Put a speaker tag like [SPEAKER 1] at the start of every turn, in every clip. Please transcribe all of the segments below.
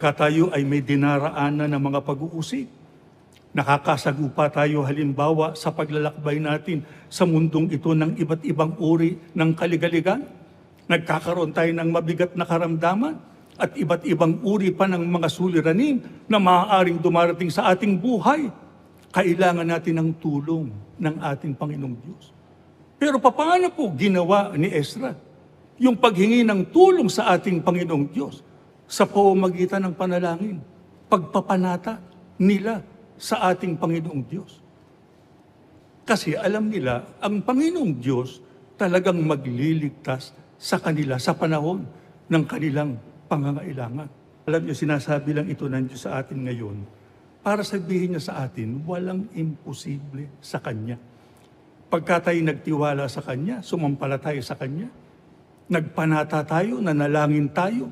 [SPEAKER 1] Tayo ay may dinaraanan ng mga pag-uusig. Nakakasagupa tayo halimbawa sa paglalakbay natin sa mundong ito ng iba't ibang uri ng kaligaligan. Nagkakaroon tayo ng mabigat na karamdaman at iba't ibang uri pa ng mga suliranin na maaaring dumarating sa ating buhay. Kailangan natin ng tulong ng ating Panginoong Diyos. Pero paano po ginawa ni Ezra yung paghingi ng tulong sa ating Panginoong Diyos sa pamamagitan ng panalangin, pagpapanata nila sa ating Panginoong Diyos? Kasi alam nila, ang Panginoong Diyos talagang magliligtas sa kanila sa panahon ng kanilang pangangailangan. Alam niyo, sinasabi lang ito ng Diyos sa atin ngayon para sabihin niya sa atin, walang imposible sa Kanya. Pagka tayo nagtiwala sa Kanya, sumampalataya sa Kanya, nagpanata tayo, nanalangin tayo,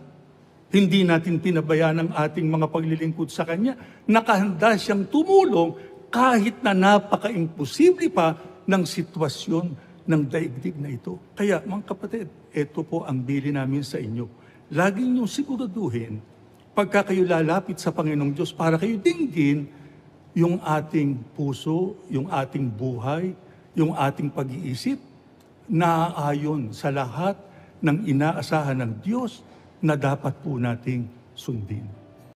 [SPEAKER 1] hindi natin pinabayaan ang ating mga paglilingkod sa Kanya, nakahanda siyang tumulong kahit na napaka-imposible pa ng sitwasyon ng daigdig na ito. Kaya mga kapatid, ito po ang bili namin sa inyo. Laging niyong siguraduhin, pagka kayo lalapit sa Panginoong Diyos, para kayo dinggin yung ating puso, yung ating buhay, yung ating pag-iisip, na ayon sa lahat ng inaasahan ng Diyos na dapat po nating sundin.